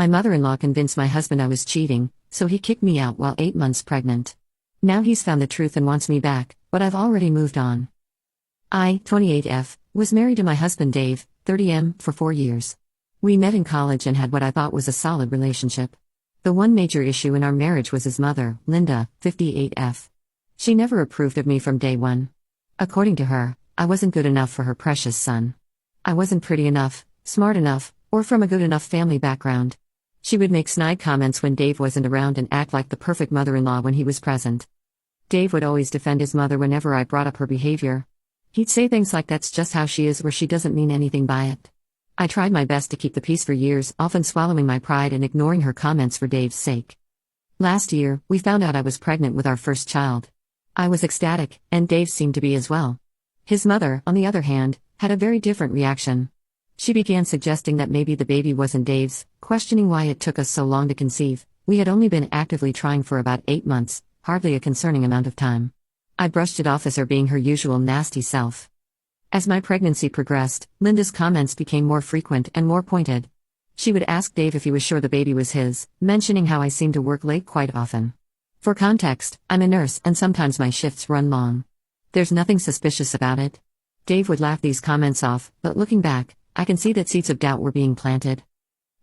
My mother-in-law convinced my husband I was cheating, so he kicked me out while 8 months pregnant. Now he's found the truth and wants me back, but I've already moved on. I, 28F, was married to my husband Dave, 30M, for 4 years. We met in college and had what I thought was a solid relationship. The one major issue in our marriage was his mother, Linda, 58F. She never approved of me from day one. According to her, I wasn't good enough for her precious son. I wasn't pretty enough, smart enough, or from a good enough family background. She would make snide comments when Dave wasn't around and act like the perfect mother-in-law when he was present. Dave would always defend his mother whenever I brought up her behavior. He'd say things like that's just how she is or she doesn't mean anything by it. I tried my best to keep the peace for years, often swallowing my pride and ignoring her comments for Dave's sake. Last year, we found out I was pregnant with our first child. I was ecstatic, and Dave seemed to be as well. His mother, on the other hand, had a very different reaction. She began suggesting that maybe the baby wasn't Dave's, questioning why it took us so long to conceive. We had only been actively trying for about 8 months, hardly a concerning amount of time. I brushed it off as her being her usual nasty self. As my pregnancy progressed, Linda's comments became more frequent and more pointed. She would ask Dave if he was sure the baby was his, mentioning how I seemed to work late quite often. For context, I'm a nurse and sometimes my shifts run long. There's nothing suspicious about it. Dave would laugh these comments off, but looking back, I can see that seeds of doubt were being planted.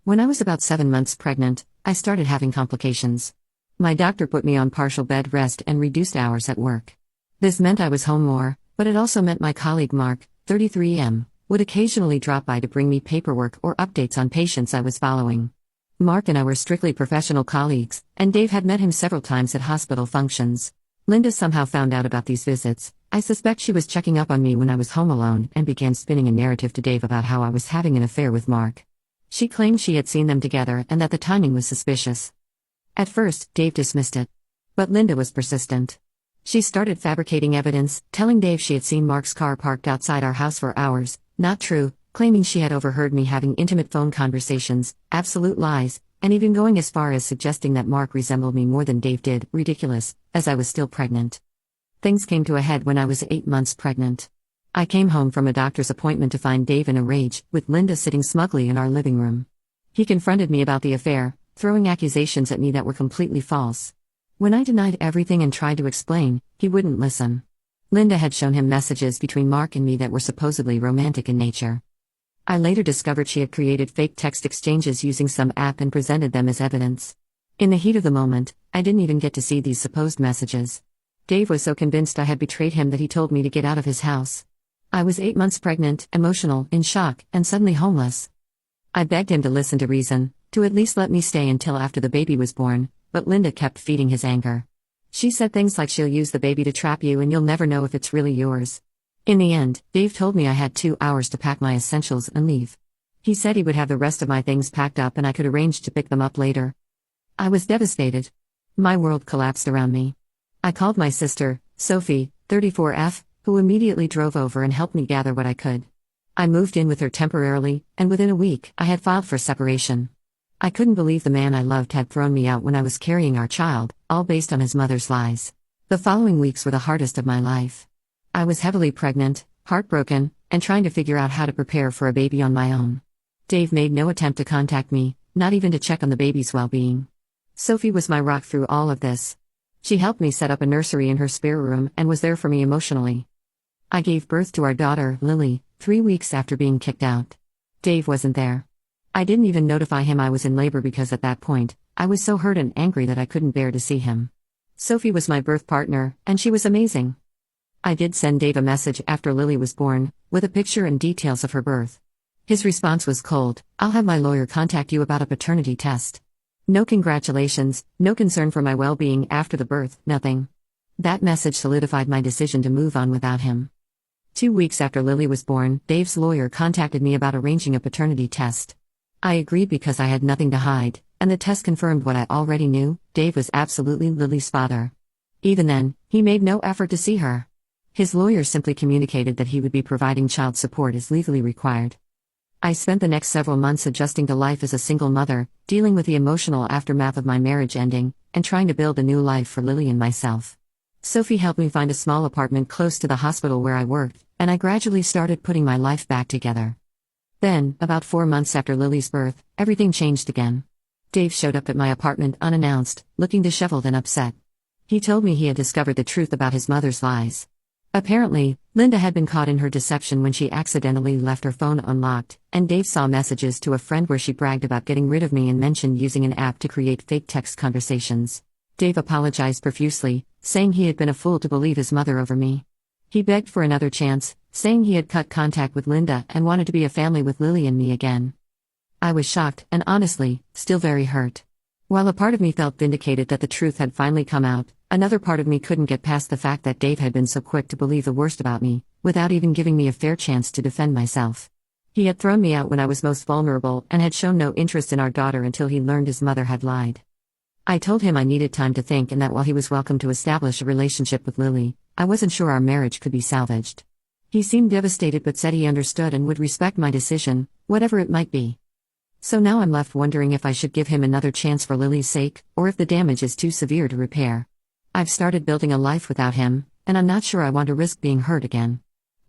When I was about 7 months pregnant, I started having complications. My doctor put me on partial bed rest and reduced hours at work. This meant I was home more, but it also meant my colleague Mark, 33M, would occasionally drop by to bring me paperwork or updates on patients I was following. Mark and I were strictly professional colleagues, and Dave had met him several times at hospital functions. Linda somehow found out about these visits. I suspect she was checking up on me when I was home alone and began spinning a narrative to Dave about how I was having an affair with Mark. She claimed she had seen them together and that the timing was suspicious. At first, Dave dismissed it. But Linda was persistent. She started fabricating evidence, telling Dave she had seen Mark's car parked outside our house for hours, not true, claiming she had overheard me having intimate phone conversations, absolute lies, and even going as far as suggesting that Mark resembled me more than Dave did, ridiculous, as I was still pregnant. Things came to a head when I was 8 months pregnant. I came home from a doctor's appointment to find Dave in a rage, with Linda sitting smugly in our living room. He confronted me about the affair, throwing accusations at me that were completely false. When I denied everything and tried to explain, he wouldn't listen. Linda had shown him messages between Mark and me that were supposedly romantic in nature. I later discovered she had created fake text exchanges using some app and presented them as evidence. In the heat of the moment, I didn't even get to see these supposed messages. Dave was so convinced I had betrayed him that he told me to get out of his house. I was 8 months pregnant, emotional, in shock, and suddenly homeless. I begged him to listen to reason, to at least let me stay until after the baby was born, but Linda kept feeding his anger. She said things like she'll use the baby to trap you and you'll never know if it's really yours. In the end, Dave told me I had 2 hours to pack my essentials and leave. He said he would have the rest of my things packed up and I could arrange to pick them up later. I was devastated. My world collapsed around me. I called my sister, Sophie, 34F, who immediately drove over and helped me gather what I could. I moved in with her temporarily, and within a week, I had filed for separation. I couldn't believe the man I loved had thrown me out when I was carrying our child, all based on his mother's lies. The following weeks were the hardest of my life. I was heavily pregnant, heartbroken, and trying to figure out how to prepare for a baby on my own. Dave made no attempt to contact me, not even to check on the baby's well-being. Sophie was my rock through all of this. She helped me set up a nursery in her spare room and was there for me emotionally. I gave birth to our daughter, Lily, 3 weeks after being kicked out. Dave wasn't there. I didn't even notify him I was in labor because at that point, I was so hurt and angry that I couldn't bear to see him. Sophie was my birth partner, and she was amazing. I did send Dave a message after Lily was born, with a picture and details of her birth. His response was cold: "I'll have my lawyer contact you about a paternity test." No congratulations, no concern for my well-being after the birth, nothing. That message solidified my decision to move on without him. 2 weeks after Lily was born, Dave's lawyer contacted me about arranging a paternity test. I agreed because I had nothing to hide, and the test confirmed what I already knew: Dave was absolutely Lily's father. Even then, he made no effort to see her. His lawyer simply communicated that he would be providing child support as legally required. I spent the next several months adjusting to life as a single mother, dealing with the emotional aftermath of my marriage ending, and trying to build a new life for Lily and myself. Sophie helped me find a small apartment close to the hospital where I worked, and I gradually started putting my life back together. Then, about 4 months after Lily's birth, everything changed again. Dave showed up at my apartment unannounced, looking disheveled and upset. He told me he had discovered the truth about his mother's lies. Apparently, Linda had been caught in her deception when she accidentally left her phone unlocked, and Dave saw messages to a friend where she bragged about getting rid of me and mentioned using an app to create fake text conversations. Dave apologized profusely, saying he had been a fool to believe his mother over me. He begged for another chance, saying he had cut contact with Linda and wanted to be a family with Lily and me again. I was shocked and honestly, still very hurt. While a part of me felt vindicated that the truth had finally come out, another part of me couldn't get past the fact that Dave had been so quick to believe the worst about me, without even giving me a fair chance to defend myself. He had thrown me out when I was most vulnerable and had shown no interest in our daughter until he learned his mother had lied. I told him I needed time to think and that while he was welcome to establish a relationship with Lily, I wasn't sure our marriage could be salvaged. He seemed devastated but said he understood and would respect my decision, whatever it might be. So now I'm left wondering if I should give him another chance for Lily's sake, or if the damage is too severe to repair. I've started building a life without him, and I'm not sure I want to risk being hurt again.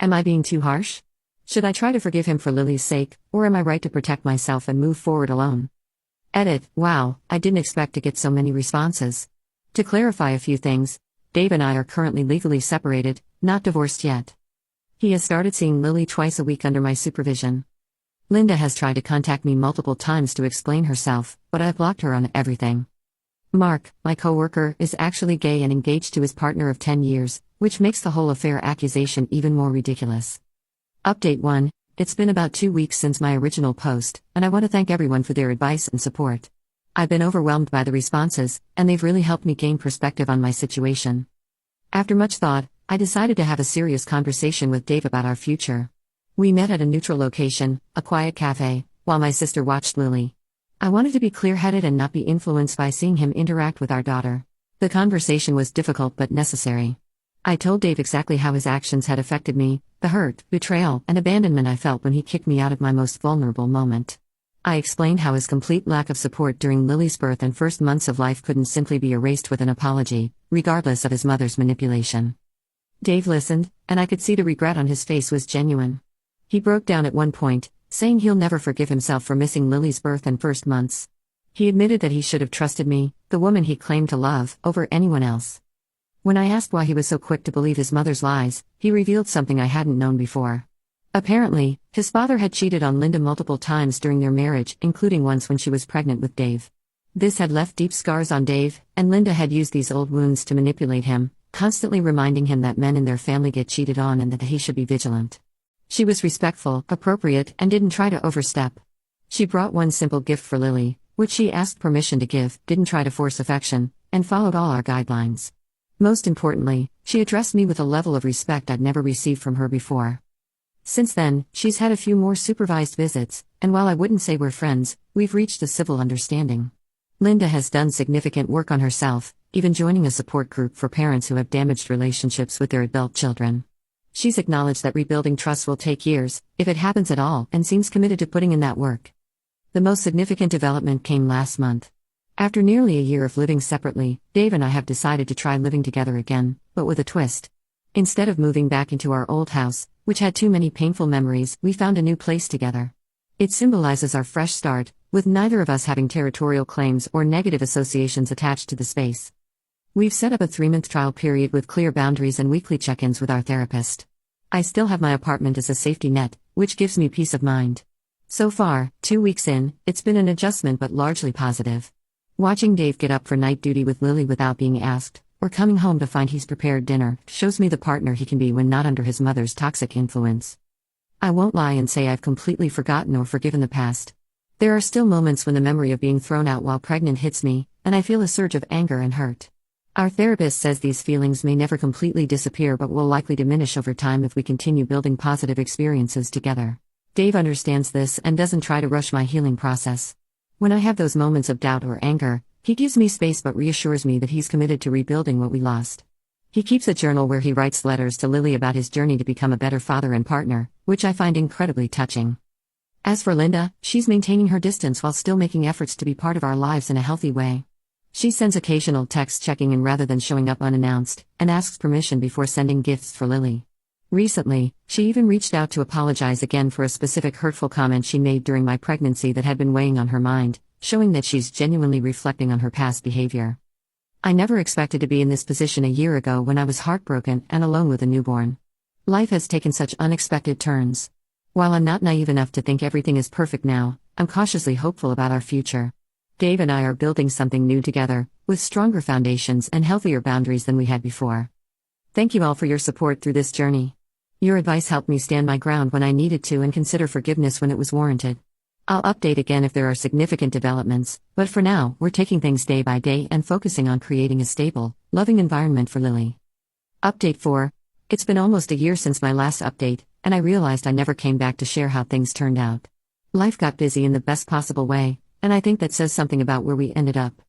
Am I being too harsh? Should I try to forgive him for Lily's sake, or am I right to protect myself and move forward alone? Edit. Wow, I didn't expect to get so many responses. To clarify a few things, Dave and I are currently legally separated, not divorced yet. He has started seeing Lily twice a week under my supervision. Linda has tried to contact me multiple times to explain herself, but I've blocked her on everything. Mark, my coworker, is actually gay and engaged to his partner of 10 years, which makes the whole affair accusation even more ridiculous. Update 1. It's been about 2 weeks since my original post, and I want to thank everyone for their advice and support. I've been overwhelmed by the responses, and they've really helped me gain perspective on my situation. After much thought, I decided to have a serious conversation with Dave about our future. We met at a neutral location, a quiet cafe, while my sister watched Lily. I wanted to be clear-headed and not be influenced by seeing him interact with our daughter. The conversation was difficult but necessary. I told Dave exactly how his actions had affected me, the hurt, betrayal, and abandonment I felt when he kicked me out of my most vulnerable moment. I explained how his complete lack of support during Lily's birth and first months of life couldn't simply be erased with an apology, regardless of his mother's manipulation. Dave listened, and I could see the regret on his face was genuine. He broke down at one point, saying he'll never forgive himself for missing Lily's birth and first months. He admitted that he should have trusted me, the woman he claimed to love, over anyone else. When I asked why he was so quick to believe his mother's lies, he revealed something I hadn't known before. Apparently, his father had cheated on Linda multiple times during their marriage, including once when she was pregnant with Dave. This had left deep scars on Dave, and Linda had used these old wounds to manipulate him, constantly reminding him that men in their family get cheated on and that he should be vigilant. She was respectful, appropriate, and didn't try to overstep. She brought one simple gift for Lily, which she asked permission to give, didn't try to force affection, and followed all our guidelines. Most importantly, she addressed me with a level of respect I'd never received from her before. Since then, she's had a few more supervised visits, and while I wouldn't say we're friends, we've reached a civil understanding. Linda has done significant work on herself, even joining a support group for parents who have damaged relationships with their adult children. She's acknowledged that rebuilding trust will take years, if it happens at all, and seems committed to putting in that work. The most significant development came last month. After nearly a year of living separately, Dave and I have decided to try living together again, but with a twist. Instead of moving back into our old house, which had too many painful memories, we found a new place together. It symbolizes our fresh start, with neither of us having territorial claims or negative associations attached to the space. We've set up a 3-month trial period with clear boundaries and weekly check-ins with our therapist. I still have my apartment as a safety net, which gives me peace of mind. So far, 2 weeks in, it's been an adjustment but largely positive. Watching Dave get up for night duty with Lily without being asked, or coming home to find he's prepared dinner, shows me the partner he can be when not under his mother's toxic influence. I won't lie and say I've completely forgotten or forgiven the past. There are still moments when the memory of being thrown out while pregnant hits me, and I feel a surge of anger and hurt. Our therapist says these feelings may never completely disappear but will likely diminish over time if we continue building positive experiences together. Dave understands this and doesn't try to rush my healing process. When I have those moments of doubt or anger, he gives me space but reassures me that he's committed to rebuilding what we lost. He keeps a journal where he writes letters to Lily about his journey to become a better father and partner, which I find incredibly touching. As for Linda, she's maintaining her distance while still making efforts to be part of our lives in a healthy way. She sends occasional texts checking in rather than showing up unannounced, and asks permission before sending gifts for Lily. Recently, she even reached out to apologize again for a specific hurtful comment she made during my pregnancy that had been weighing on her mind, showing that she's genuinely reflecting on her past behavior. I never expected to be in this position a year ago when I was heartbroken and alone with a newborn. Life has taken such unexpected turns. While I'm not naive enough to think everything is perfect now, I'm cautiously hopeful about our future. Dave and I are building something new together, with stronger foundations and healthier boundaries than we had before. Thank you all for your support through this journey. Your advice helped me stand my ground when I needed to and consider forgiveness when it was warranted. I'll update again if there are significant developments, but for now, we're taking things day by day and focusing on creating a stable, loving environment for Lily. Update 4. It's been almost a year since my last update, and I realized I never came back to share how things turned out. Life got busy in the best possible way, and I think that says something about where we ended up.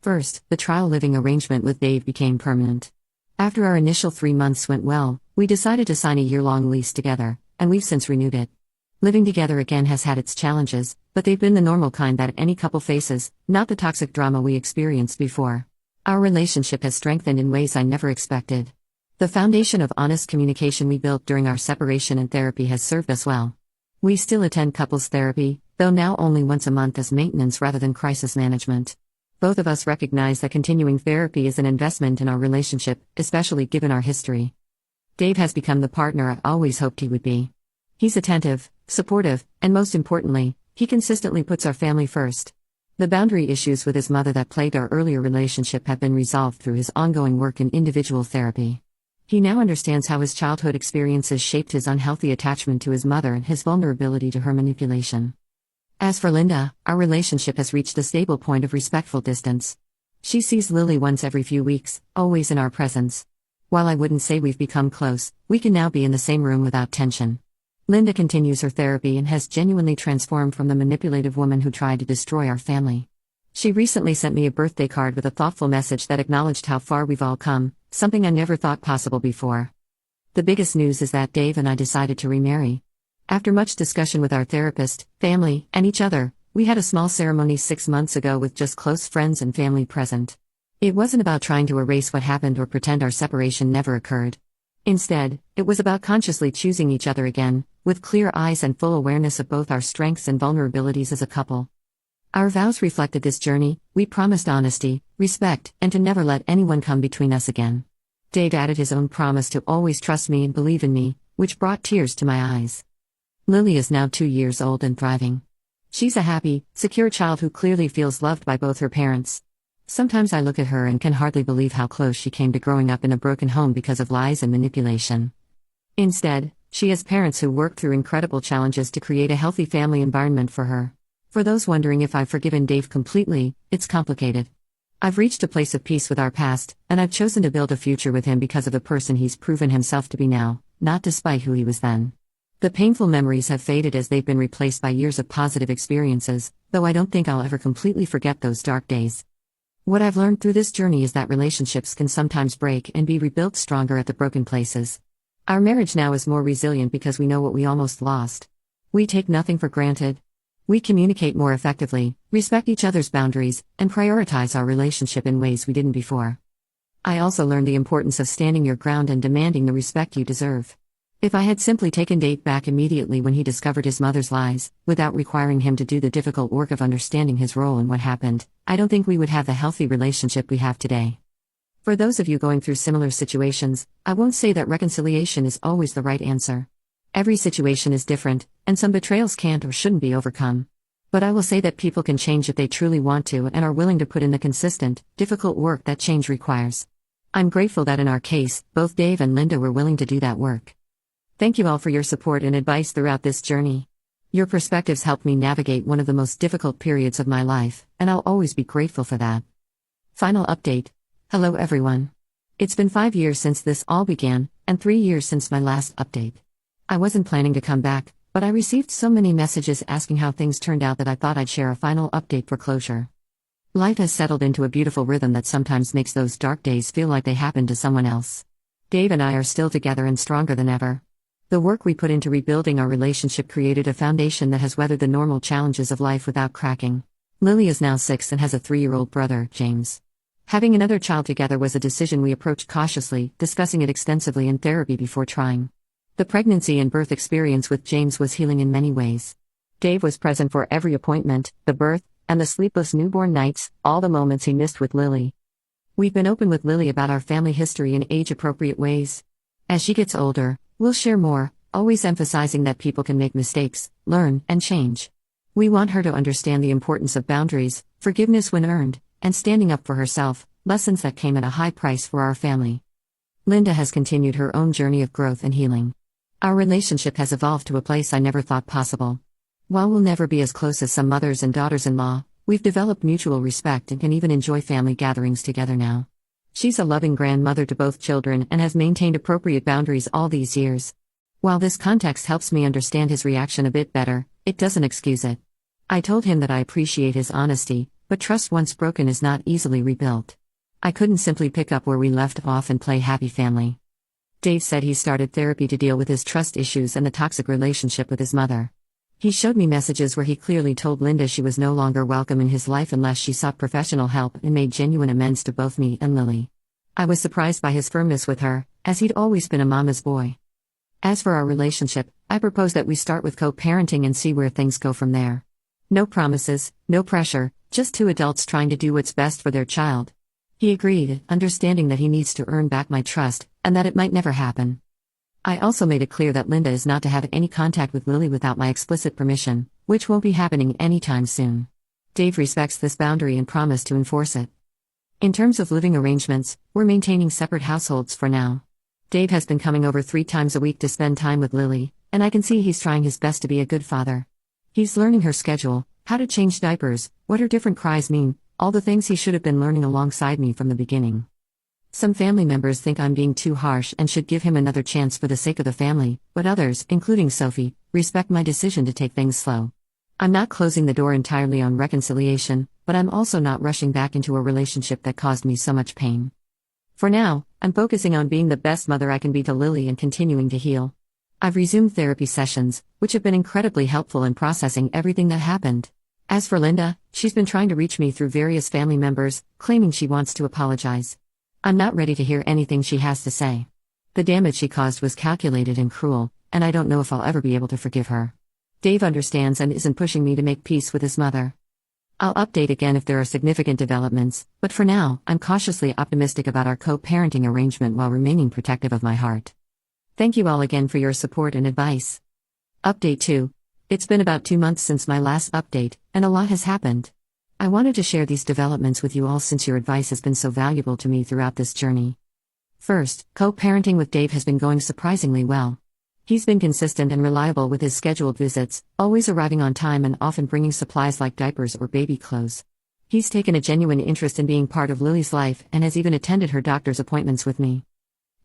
First, the trial living arrangement with Dave became permanent. After our initial 3 months went well, we decided to sign a year-long lease together, and we've since renewed it. Living together again has had its challenges, but they've been the normal kind that any couple faces, not the toxic drama we experienced before. Our relationship has strengthened in ways I never expected. The foundation of honest communication we built during our separation and therapy has served us well. We still attend couples therapy, though now only once a month as maintenance rather than crisis management. Both of us recognize that continuing therapy is an investment in our relationship, especially given our history. Dave has become the partner I always hoped he would be. He's attentive, supportive, and most importantly, he consistently puts our family first. The boundary issues with his mother that plagued our earlier relationship have been resolved through his ongoing work in individual therapy. He now understands how his childhood experiences shaped his unhealthy attachment to his mother and his vulnerability to her manipulation. As for Linda, our relationship has reached a stable point of respectful distance. She sees Lily once every few weeks, always in our presence. While I wouldn't say we've become close, we can now be in the same room without tension. Linda continues her therapy and has genuinely transformed from the manipulative woman who tried to destroy our family. She recently sent me a birthday card with a thoughtful message that acknowledged how far we've all come, something I never thought possible before. The biggest news is that Dave and I decided to remarry. After much discussion with our therapist, family, and each other, we had a small ceremony 6 months ago with just close friends and family present. It wasn't about trying to erase what happened or pretend our separation never occurred. Instead, it was about consciously choosing each other again, with clear eyes and full awareness of both our strengths and vulnerabilities as a couple. Our vows reflected this journey. We promised honesty, respect, and to never let anyone come between us again. Dave added his own promise to always trust me and believe in me, which brought tears to my eyes. Lily is now 2 years old and thriving. She's a happy, secure child who clearly feels loved by both her parents. Sometimes I look at her and can hardly believe how close she came to growing up in a broken home because of lies and manipulation. Instead, she has parents who work through incredible challenges to create a healthy family environment for her. For those wondering if I've forgiven Dave completely, it's complicated. I've reached a place of peace with our past, and I've chosen to build a future with him because of the person he's proven himself to be now, not despite who he was then. The painful memories have faded as they've been replaced by years of positive experiences, though I don't think I'll ever completely forget those dark days. What I've learned through this journey is that relationships can sometimes break and be rebuilt stronger at the broken places. Our marriage now is more resilient because we know what we almost lost. We take nothing for granted. We communicate more effectively, respect each other's boundaries, and prioritize our relationship in ways we didn't before. I also learned the importance of standing your ground and demanding the respect you deserve. If I had simply taken Dave back immediately when he discovered his mother's lies, without requiring him to do the difficult work of understanding his role in what happened, I don't think we would have the healthy relationship we have today. For those of you going through similar situations, I won't say that reconciliation is always the right answer. Every situation is different, and some betrayals can't or shouldn't be overcome. But I will say that people can change if they truly want to and are willing to put in the consistent, difficult work that change requires. I'm grateful that in our case, both Dave and Linda were willing to do that work. Thank you all for your support and advice throughout this journey. Your perspectives helped me navigate one of the most difficult periods of my life, and I'll always be grateful for that. Final update. Hello everyone. It's been 5 years since this all began, and 3 years since my last update. I wasn't planning to come back, but I received so many messages asking how things turned out that I thought I'd share a final update for closure. Life has settled into a beautiful rhythm that sometimes makes those dark days feel like they happened to someone else. Dave and I are still together and stronger than ever. The work we put into rebuilding our relationship created a foundation that has weathered the normal challenges of life without cracking. Lily is now 6 and has a 3-year-old brother, James. Having another child together was a decision we approached cautiously, discussing it extensively in therapy before trying. The pregnancy and birth experience with James was healing in many ways. Dave was present for every appointment, the birth, and the sleepless newborn nights, all the moments he missed with Lily. We've been open with Lily about our family history in age-appropriate ways. As she gets older, we'll share more, always emphasizing that people can make mistakes, learn, and change. We want her to understand the importance of boundaries, forgiveness when earned, and standing up for herself, lessons that came at a high price for our family. Linda has continued her own journey of growth and healing. Our relationship has evolved to a place I never thought possible. While we'll never be as close as some mothers and daughters-in-law, we've developed mutual respect and can even enjoy family gatherings together now. She's a loving grandmother to both children and has maintained appropriate boundaries all these years. While this context helps me understand his reaction a bit better, it doesn't excuse it. I told him that I appreciate his honesty, but trust once broken is not easily rebuilt. I couldn't simply pick up where we left off and play happy family. Dave said he started therapy to deal with his trust issues and the toxic relationship with his mother. He showed me messages where he clearly told Linda she was no longer welcome in his life unless she sought professional help and made genuine amends to both me and Lily. I was surprised by his firmness with her, as he'd always been a mama's boy. As for our relationship, I propose that we start with co-parenting and see where things go from there. No promises, no pressure, just two adults trying to do what's best for their child. He agreed, understanding that he needs to earn back my trust, and that it might never happen. I also made it clear that Linda is not to have any contact with Lily without my explicit permission, which won't be happening anytime soon. Dave respects this boundary and promised to enforce it. In terms of living arrangements, we're maintaining separate households for now. Dave has been coming over 3 times a week to spend time with Lily, and I can see he's trying his best to be a good father. He's learning her schedule, how to change diapers, what her different cries mean, all the things he should have been learning alongside me from the beginning. Some family members think I'm being too harsh and should give him another chance for the sake of the family, but others, including Sophie, respect my decision to take things slow. I'm not closing the door entirely on reconciliation, but I'm also not rushing back into a relationship that caused me so much pain. For now, I'm focusing on being the best mother I can be to Lily and continuing to heal. I've resumed therapy sessions, which have been incredibly helpful in processing everything that happened. As for Linda, she's been trying to reach me through various family members, claiming she wants to apologize. I'm not ready to hear anything she has to say. The damage she caused was calculated and cruel, and I don't know if I'll ever be able to forgive her. Dave understands and isn't pushing me to make peace with his mother. I'll update again if there are significant developments, but for now, I'm cautiously optimistic about our co-parenting arrangement while remaining protective of my heart. Thank you all again for your support and advice. Update 2. It's been about 2 months since my last update, and a lot has happened. I wanted to share these developments with you all since your advice has been so valuable to me throughout this journey. First, co-parenting with Dave has been going surprisingly well. He's been consistent and reliable with his scheduled visits, always arriving on time and often bringing supplies like diapers or baby clothes. He's taken a genuine interest in being part of Lily's life and has even attended her doctor's appointments with me.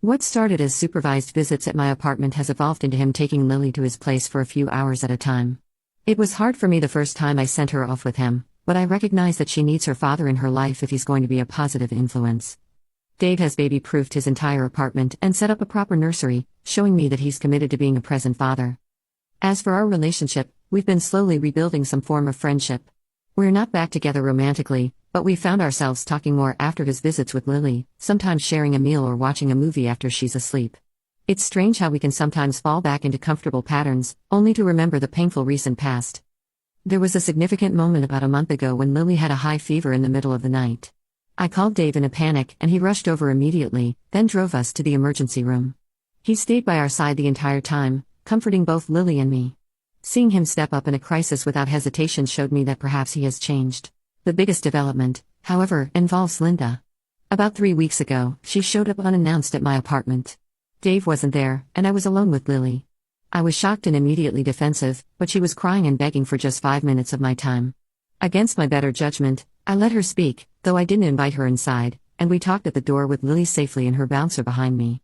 What started as supervised visits at my apartment has evolved into him taking Lily to his place for a few hours at a time. It was hard for me the first time I sent her off with him, but I recognize that she needs her father in her life if he's going to be a positive influence. Dave has baby-proofed his entire apartment and set up a proper nursery, showing me that he's committed to being a present father. As for our relationship, we've been slowly rebuilding some form of friendship. We're not back together romantically, but we found ourselves talking more after his visits with Lily, sometimes sharing a meal or watching a movie after she's asleep. It's strange how we can sometimes fall back into comfortable patterns, only to remember the painful recent past. There was a significant moment about a month ago when Lily had a high fever in the middle of the night. I called Dave in a panic and he rushed over immediately, then drove us to the emergency room. He stayed by our side the entire time, comforting both Lily and me. Seeing him step up in a crisis without hesitation showed me that perhaps he has changed. The biggest development, however, involves Linda. About 3 weeks ago, she showed up unannounced at my apartment. Dave wasn't there, and I was alone with Lily. I was shocked and immediately defensive, but she was crying and begging for just 5 minutes of my time. Against my better judgment, I let her speak, though I didn't invite her inside, and we talked at the door with Lily safely and her bouncer behind me.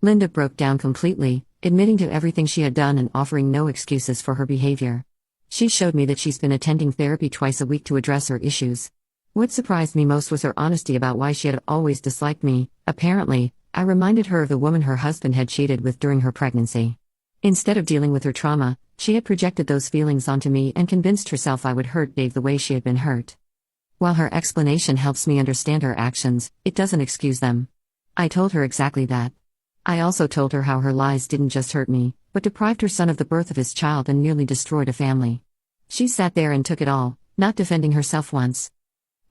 Linda broke down completely, admitting to everything she had done and offering no excuses for her behavior. She showed me that she's been attending therapy twice a week to address her issues. What surprised me most was her honesty about why she had always disliked me. Apparently, I reminded her of the woman her husband had cheated with during her pregnancy. Instead of dealing with her trauma, she had projected those feelings onto me and convinced herself I would hurt Dave the way she had been hurt. While her explanation helps me understand her actions, it doesn't excuse them. I told her exactly that. I also told her how her lies didn't just hurt me, but deprived her son of the birth of his child and nearly destroyed a family. She sat there and took it all, not defending herself once.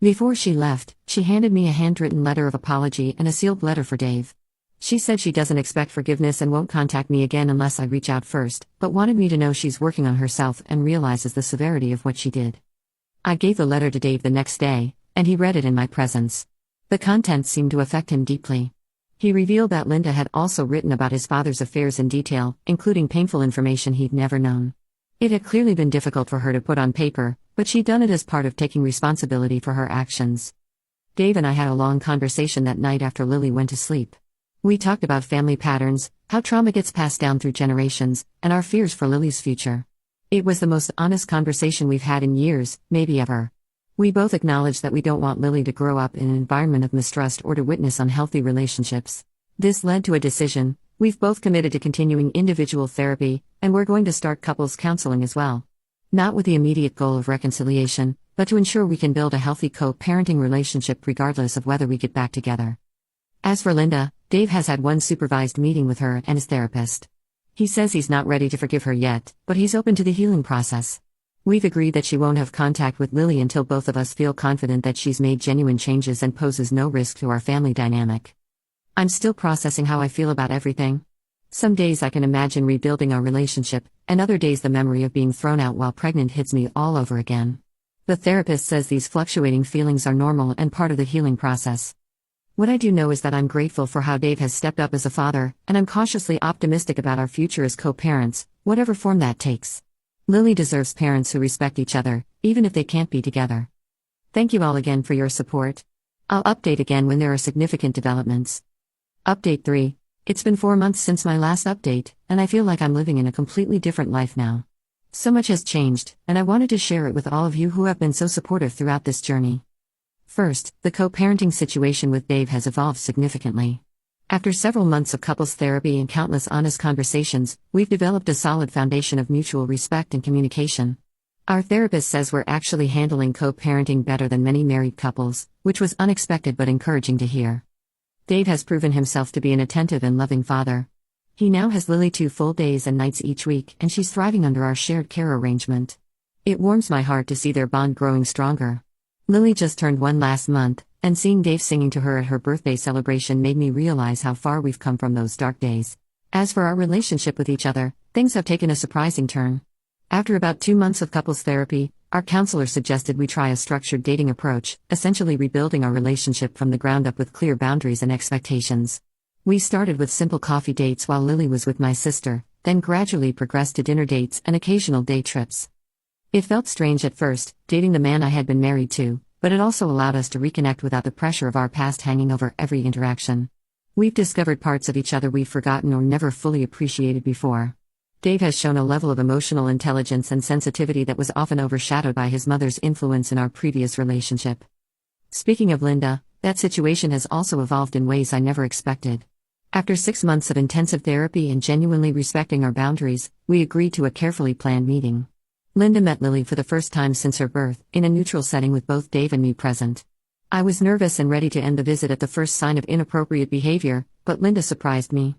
Before she left, she handed me a handwritten letter of apology and a sealed letter for Dave. She said she doesn't expect forgiveness and won't contact me again unless I reach out first, but wanted me to know she's working on herself and realizes the severity of what she did. I gave the letter to Dave the next day, and he read it in my presence. The contents seemed to affect him deeply. He revealed that Linda had also written about his father's affairs in detail, including painful information he'd never known. It had clearly been difficult for her to put on paper, but she'd done it as part of taking responsibility for her actions. Dave and I had a long conversation that night after Lily went to sleep. We talked about family patterns, how trauma gets passed down through generations, and our fears for Lily's future. It was the most honest conversation we've had in years, maybe ever. We both acknowledged that we don't want Lily to grow up in an environment of mistrust or to witness unhealthy relationships. This led to a decision: we've both committed to continuing individual therapy, and we're going to start couples counseling as well. Not with the immediate goal of reconciliation, but to ensure we can build a healthy co-parenting relationship regardless of whether we get back together. As for Linda, Dave has had one supervised meeting with her and his therapist. He says he's not ready to forgive her yet, but he's open to the healing process. We've agreed that she won't have contact with Lily until both of us feel confident that she's made genuine changes and poses no risk to our family dynamic. I'm still processing how I feel about everything. Some days I can imagine rebuilding our relationship, and other days the memory of being thrown out while pregnant hits me all over again. The therapist says these fluctuating feelings are normal and part of the healing process. What I do know is that I'm grateful for how Dave has stepped up as a father, and I'm cautiously optimistic about our future as co-parents, whatever form that takes. Lily deserves parents who respect each other, even if they can't be together. Thank you all again for your support. I'll update again when there are significant developments. Update 3. It's been 4 months since my last update, and I feel like I'm living in a completely different life now. So much has changed, and I wanted to share it with all of you who have been so supportive throughout this journey. First, the co-parenting situation with Dave has evolved significantly. After several months of couples therapy and countless honest conversations, we've developed a solid foundation of mutual respect and communication. Our therapist says we're actually handling co-parenting better than many married couples, which was unexpected but encouraging to hear. Dave has proven himself to be an attentive and loving father. He now has Lily 2 full days and nights each week, and she's thriving under our shared care arrangement. It warms my heart to see their bond growing stronger. Lily just turned 1 last month, and seeing Dave singing to her at her birthday celebration made me realize how far we've come from those dark days. As for our relationship with each other, things have taken a surprising turn. After about 2 months of couples therapy, our counselor suggested we try a structured dating approach, essentially rebuilding our relationship from the ground up with clear boundaries and expectations. We started with simple coffee dates while Lily was with my sister, then gradually progressed to dinner dates and occasional day trips. It felt strange at first, dating the man I had been married to, but it also allowed us to reconnect without the pressure of our past hanging over every interaction. We've discovered parts of each other we've forgotten or never fully appreciated before. Dave has shown a level of emotional intelligence and sensitivity that was often overshadowed by his mother's influence in our previous relationship. Speaking of Linda, that situation has also evolved in ways I never expected. After 6 months of intensive therapy and genuinely respecting our boundaries, we agreed to a carefully planned meeting. Linda met Lily for the first time since her birth, in a neutral setting with both Dave and me present. I was nervous and ready to end the visit at the first sign of inappropriate behavior, but Linda surprised me.